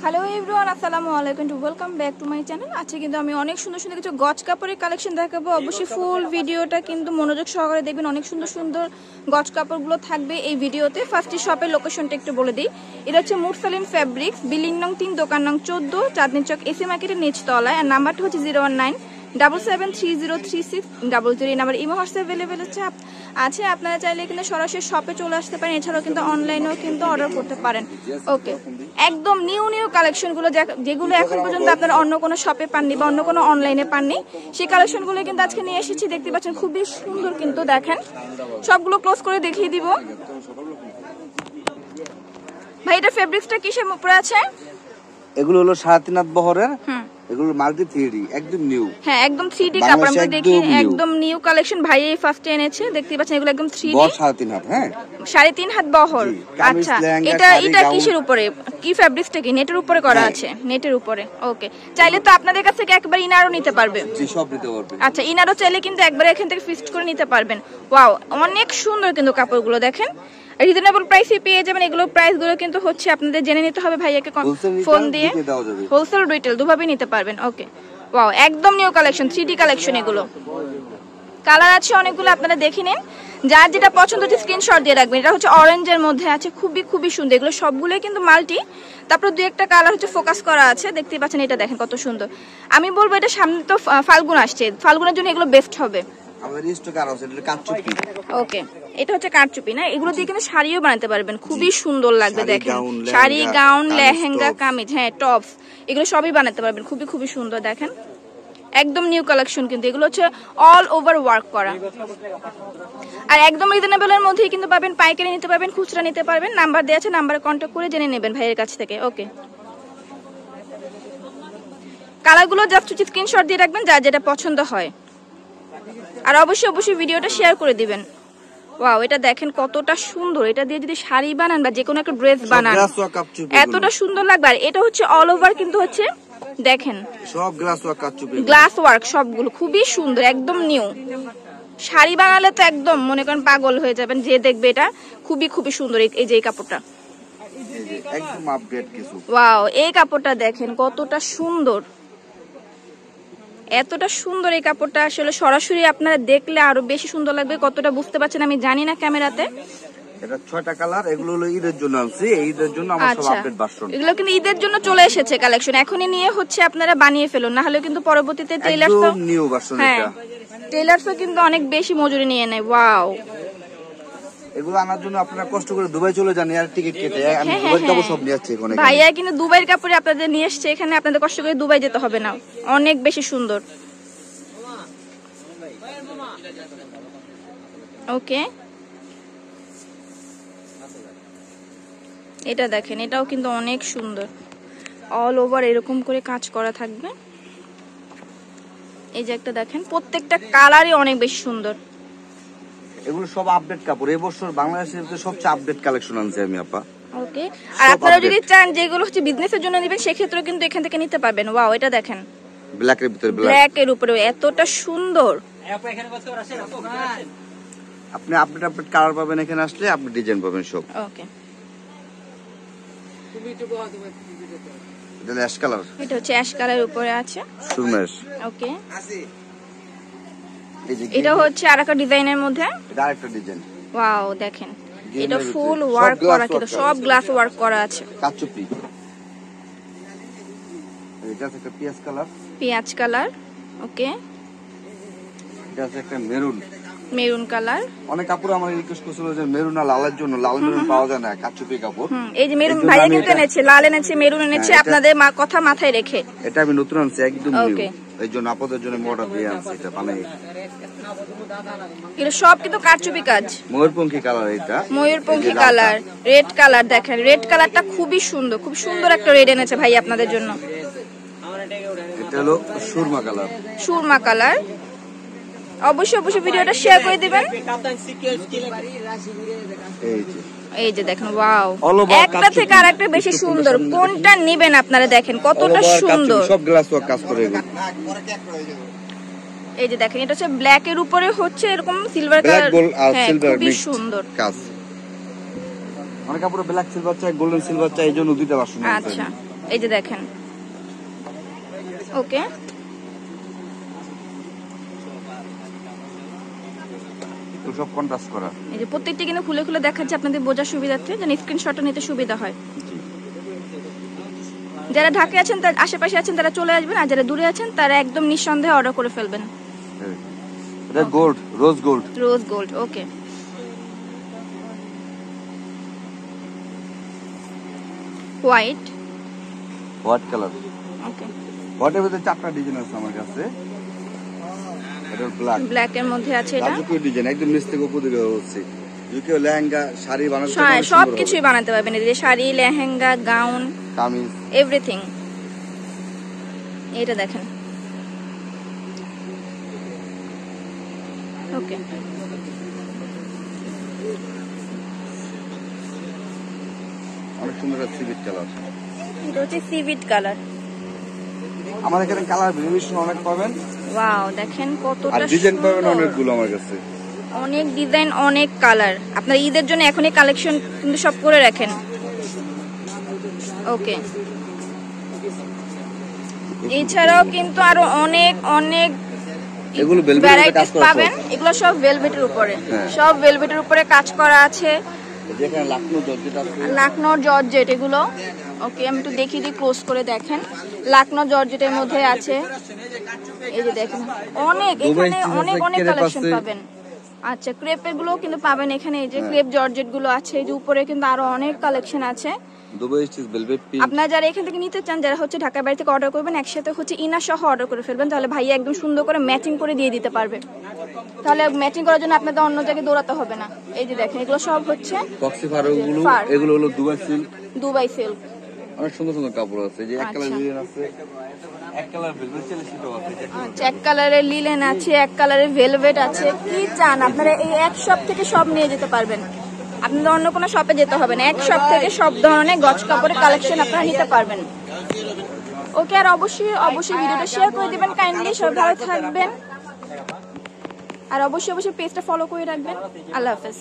Hello everyone, আসসালামু আলাইকুম to welcome back to my channel. আজকে কিন্তু আমি অনেক সুন্দর সুন্দর কিছু গজ কাপড়ের কালেকশন দেখাবো। অবশ্যই ফুল ভিডিওটা কিন্তু মনোযোগ সহকারে দেখবেন। অনেক সুন্দর সুন্দর গজ কাপড়গুলো থাকবে এই ভিডিওতে। ফার্স্টে শপের লোকেশনটা একটু বলে দিই। এটা হচ্ছে মুরসালিন ফ্যাব্রিক্স, বিল্ডিং নং 3, দোকান নং 14, চাঁদনী চক, এসি মার্কেটের নিচতলায়। আর নাম্বারটা হচ্ছে 01977303600। এই নাম্বার ইমো হোয়াটসঅ্যাপ অ্যাভেলেবেল আছে। আপনারা চাইলে কিন্তু সরাসরি শপে চলে আসতে পারেন, এছাড়াও কিন্তু অনলাইনেও কিন্তু অর্ডার করতে পারেন। ওকে, একদম নিউ কালেকশনগুলো যেগুলো এখন পর্যন্ত আপনারা অন্য কোনো শপে পাননি বা অন্য কোনো অনলাইনে পাননি, সেই কালেকশনগুলো কিন্তু আজকে নিয়ে এসেছি। দেখতে পাচ্ছেন খুবই সুন্দর, কিন্তু দেখেন সবগুলো ক্লোজ করে দেখিয়ে দিব। ভাই এটা ফেব্রিক্সটা কিসের উপরে আছে? এগুলো হলো 3.5 হাত বহরের, এগুলো মাল্টি 3D, একদম নিউ। হ্যাঁ, একদম 3D কাপড়। আমরা দেখি একদম নিউ কালেকশন ভাই এই ফার্স্টে এনেছে। দেখতে পাচ্ছেন এগুলো একদম 3D, বহর 3.5 হাত। হ্যাঁ, 3.5 হাত বহর। আচ্ছা, এটা কিসের উপরে? কি ফেব্রিক্সটা কি নেটের উপরে করা আছে? নেটের উপরে। ওকে, চাইলে তো আপনাদের কাছ থেকে একবার ইনারও নিতে পারবে। জি, সব নিতে পারবে। আচ্ছা, ইনারও চাইলে কিন্তু একবার এখান থেকে ফিক্সড করে নিতে পারবেন। ওয়াও, অনেক সুন্দর কিন্তু কাপড়গুলো দেখেন। রিজনেবল প্রাইসে পেয়ে যাবেন। এগুলো প্রাইসগুলো কিন্তু হচ্ছে আপনাদের জেনে নিতে হবে ভাইয়াকে ফোন দিয়ে। হোলসেল রিটেল দুভাবেই নিতে পারবেন। ওকে, ওয়াও, একদম নিউ কালেকশন, 3D কালেকশন। এগুলো কালার আছে অনেকগুলো, আপনারা দেখে নিন। যার যেটা পছন্দ হচ্ছে স্ক্রিনশট দিয়ে রাখবেন। এটা হচ্ছে অরেঞ্জের মধ্যে আছে, খুবই খুবই সুন্দর। এগুলো সবগুলোই কিন্তু মাল্টি, তারপর দুই একটা কালার হচ্ছে ফোকাস করা আছে। দেখতে পাচ্ছেন, এটা দেখেন কত সুন্দর। আমি বলবো এটা সামনে তো ফাল্গুন আসছে, ফাল্গুনের জন্য এগুলো বেস্ট হবে। আমাদের স্টক আর আছে, এটা কাটচুপি। ওকে, এটা হচ্ছে কাটচুপি না? এগুলো দিয়ে কিন্তু শাড়িও বানাতে পারবেন, খুবই সুন্দর লাগবে। দেখেন শাড়ি, গাউন, লেহেঙ্গা, কামিজ, হ্যাঁ টপস, এগুলো সবই বানাতে পারবেন। খুবই খুবই সুন্দর দেখেন, একদম নিউ কালেকশন। কিন্তু এগুলো হচ্ছে অল ওভার ওয়ার্ক করা, আর একদম রিজনেবলের মধ্যেই কিন্তু পাবেন। পাইকারি নিতে পারবেন, খুচরা নিতে পারবেন। নাম্বার দেওয়া আছে, নাম্বারে কন্ট্যাক্ট করে জেনে নেবেন ভাইয়ের কাছ থেকে। ওকে, কালারগুলো জাস্ট স্ক্রিনশট দিয়ে রাখবেন যার যেটা পছন্দ হয়, আর অবশ্যই অবশ্যই ভিডিওটা শেয়ার করে দিবেন। ওয়াও, এটা দেখেন কতটা সুন্দর। এটা দিয়ে যদি শাড়ি বানান বা যে কোনো একটা ড্রেস বানান, এতটা সুন্দর লাগবে। আর এটা হচ্ছে অল ওভার কিন্তু হচ্ছে, দেখেন সব গ্লাস ওয়ার্ক, কাটচুপি গ্লাস ওয়ার্ক, সবগুলো খুবই সুন্দর, একদম নিউ। শাড়ি বানালে তো একদম মনে করেন পাগল হয়ে যাবেন যে দেখবে। এটা খুবই খুবই সুন্দর। এই যে এই কাপড়টা একদম আপডেট কিছু। ওয়াও, এই কাপড়টা দেখেন কতটা সুন্দর, এতটা সুন্দর এই কাপড়টা। আসলে সরাসরি আপনারা দেখলে আরো বেশি সুন্দর লাগবে। কতটা বুঝতে পারছেন আমি জানি না ক্যামেরাতে। এটা 6টা কালার। এগুলো হলো ঈদের জন্য আনছি, ঈদের জন্য আমার সব আপডেট ভার্সন। এগুলো কিন্তু ঈদের জন্য চলে এসেছে কালেকশন। এখনই নিয়ে হচ্ছে আপনারা বানিয়ে ফেলুন, না হলে কিন্তু পরবর্তীতে টেইলার্স তো নিউ ভার্সন। এটা টেইলার্সও কিন্তু অনেক বেশি মজুরি নিয়ে নেয়। ওয়াও, এগুলো আনার জন্য আপনারা কষ্ট করে দুবাই চলে যান, আর টিকিট কেটে। আমি দুবাই কাপড় সব নিয়ে আসছি এখানে। ভাইয়া কিন্তু দুবাইয়ের কাপড় আপনাদের নিয়ে আসছে এখানে, আপনাদের কষ্ট করে দুবাই যেতে হবে না। অনেক বেশি সুন্দর। ওকে, এটা দেখেন, এটাও কিন্তু অনেক সুন্দর। অল ওভার এরকম করে কাজ করা থাকবে। এই যে একটা দেখেন, প্রত্যেকটা কালারই অনেক বেশি সুন্দর। এগুলো সব আপডেট কাপড়। এই বছর বাংলাদেশের সবচেয়ে আপডেট কালেকশন আনছি আমি আপা। ওকে, আর আপনারা যদি চান যেগুলো হচ্ছে বিজনেসের জন্য নেবেন, সেক্ষেত্রেও কিন্তু এখান থেকে নিতে পারবেন। ওয়াও, এটা দেখেন ব্ল্যাক এর ভিতরে ব্ল্যাক এর উপরে এতটা সুন্দর। আপনি আপডেট কালার পাবেন এখানে আসলে, আপনি ডিজাইন পাবেন সব। ওকে, এটা অ্যাশ কালার। এটা হচ্ছে অ্যাশ কালারের উপরে আছে সুরমেশ। ওকে, এটা হচ্ছে আরেকটা ডিজাইনের মধ্যে। এটা আরেকটা ডিজাইন। ওয়াও, দেখেন এটা ফুল ওয়ার্ক করা, কিন্তু সব গ্লাস ওয়ার্ক করা আছে। কাচুপি। এটা একটা পিয়াজ কালার। পিয়াজ কালার। ওকে, এটা একটা মেরুন। Maroon colour. অনেক কাপড় আমার রিকোয়েস্ট করছিল যে মেরুন আর লালের জন্য, লাল মেরুন পাওয়া যায় না, কাচুপি কাপড়। এই যে মেরুন ভাইয়া কিন্তু এনেছে, লাল এনেছে, মেরুন এনেছে, আপনাদের কথা মাথায় রেখে। এটা আমি নতুন আনছি, একদম নিউ। এই জন্য আপনাদের জন্য মডেল দিয়ে আনছি। এটা বানাই, এটা সব কিন্তু কারচুপি কাজ। ময়ূরপঙ্খী কালার। এটা ময়ূরপঙ্খী কালার, রেড কালার। দেখেন রেড কালারটা খুবই সুন্দর, খুব সুন্দর একটা রেড এনেছে ভাই আপনাদের জন্য। এটা হলো সুরমা কালার। সুরমা কালার। অবশ্যই অবশ্যই ভিডিওটা শেয়ার করে দিবেন। এই যে দেখেন, ওয়াও, একটা থেকে আরেকটা বেশি সুন্দর। কোনটা নেবেন আপনারা দেখেন কতটা সুন্দর। সব গ্লাস ওয়ার্ক কাজ করে। এই যে দেখেন, এটা হচ্ছে ব্ল্যাক এর উপরে হচ্ছে এরকম সিলভার কালার। হ্যাঁ, খুবই সুন্দর কাজ। অনেক কাপড়ে ব্ল্যাক সিলভার চাই, গোল্ডেন সিলভার চাই, এই জন্য দুইটা ভার্সন আছে। আচ্ছা, এই যে দেখেন। ওকে, সব কন্ট্রাস্ট করা। এই যে প্রত্যেকটা কিন্তু খুলে খুলে দেখাচ্ছে আপনাদের বোঝার সুবিধার্থে, যেন স্ক্রিনশটটা নিতে সুবিধা হয়। যারা ঢাকায় আছেন, তার আশেপাশে আছেন, তারা চলে আসবেন, আর যারা দূরে আছেন তারা একদম নিঃসন্দেহে অর্ডার করে ফেলবেন। এটা gold, rose gold. Rose gold, okay. White colour, okay. হোয়াইটের মধ্যে 4টা ডিজাইন আছে আমার কাছে। এটা ব্ল্যাক, ব্ল্যাক এর মধ্যে আছে এটা। রাজকীয় ডিজাইন, একদম নিচ থেকে উপর দিকে হচ্ছে। যদি লেহেঙ্গা, শাড়ি বানাতে হ্যাঁ, সবকিছুই বানাতে পারবেন। এই যে শাড়ি, লেহেঙ্গা, গাউন, কামিজ, এভরিথিং। এটা দেখেন, ওকে। অনেক সুন্দর একটা সিভিট কালার। এটা হচ্ছে সিভিট কালার। আমার এখানে কালার ভেরিয়েশন অনেক পাবেন। ওয়াও, দেখেন কতটা আর ডিজাইন পাবেন সুন্দর। অনেকগুলো আমার কাছে। অনেক ডিজাইন, অনেক কালার। আপনারা ঈদের জন্য এখনই কালেকশন কিন্তু সব করে রাখেন। ওকে, এছাড়াও কিন্তু আরো অনেক অনেক এগুলো ভেলভেটের কাজ ভ্যারাইটিস করা পাবেন। এগুলো সব ভেলভেটের উপরে, হ্যাঁ। সব ভেলভেটের উপরে কাজ করা আছে। যেখানে লাকনো জর্জেট আছে, লাকনো জর্জেট এগুলো। ওকে, আমি একটু দেখিয়ে দিই, ক্লোজ করে দেখেন। লাকনো জর্জেটের মধ্যে আছে, এই যে দেখেন অনেক, এখানে অনেক অনেক কালেকশন পাবেন। আচ্ছা, ক্রেপের গুলো কিন্তু পাবেন এখানে। এই যে ক্রেপ জর্জেট গুলো আছে, এই যে উপরে কিন্তু আরো অনেক কালেকশন আছে। Dubai stitch velvet pink. আপনারা যারা এখান থেকে নিতে চান, যারা হচ্ছে ঢাকার বাড়ি থেকে অর্ডার করবেন, একসাথে হচ্ছে ইনার সহ অর্ডার করে ফেলবেন, তাহলে ভাইয়া একদম সুন্দর করে ম্যাচিং করে দিয়ে দিতে পারবে। তাহলে ম্যাচিং করার জন্য আপনাদের অন্য জায়গায় দৌড়াতে হবে না। এই যে দেখেন, এগুলো সব হচ্ছে বক্সি ফারগুলো, এগুলো হলো দুবাই সিল্ক। Dubai silk. অনেক সুন্দর সুন্দর কাপড় আছে। যে এক কালার লিলেন আছে, এক কালার ভেলভেট চলে সেটাও আছে। আচ্ছা, এক কালারের লিলেন আছে, এক কালারের ভেলভেট আছে। কি চান আপনারা, এই এক শপ থেকে সব নিয়ে যেতে পারবেন। আপনাদের অন্য কোনো শপে যেতে হবে না, এক শপ থেকে সব ধরনের গজ কাপড়ের কালেকশন আপনারা নিতে পারবেন। ওকে, আর অবশ্যই অবশ্যই ভিডিওটা শেয়ার করে দিবেন কাইন্ডলি। সবাই ভালো থাকবেন, আর অবশ্যই অবশ্যই পেজটা ফলো করে রাখবেন। আল্লাহ হাফেজ।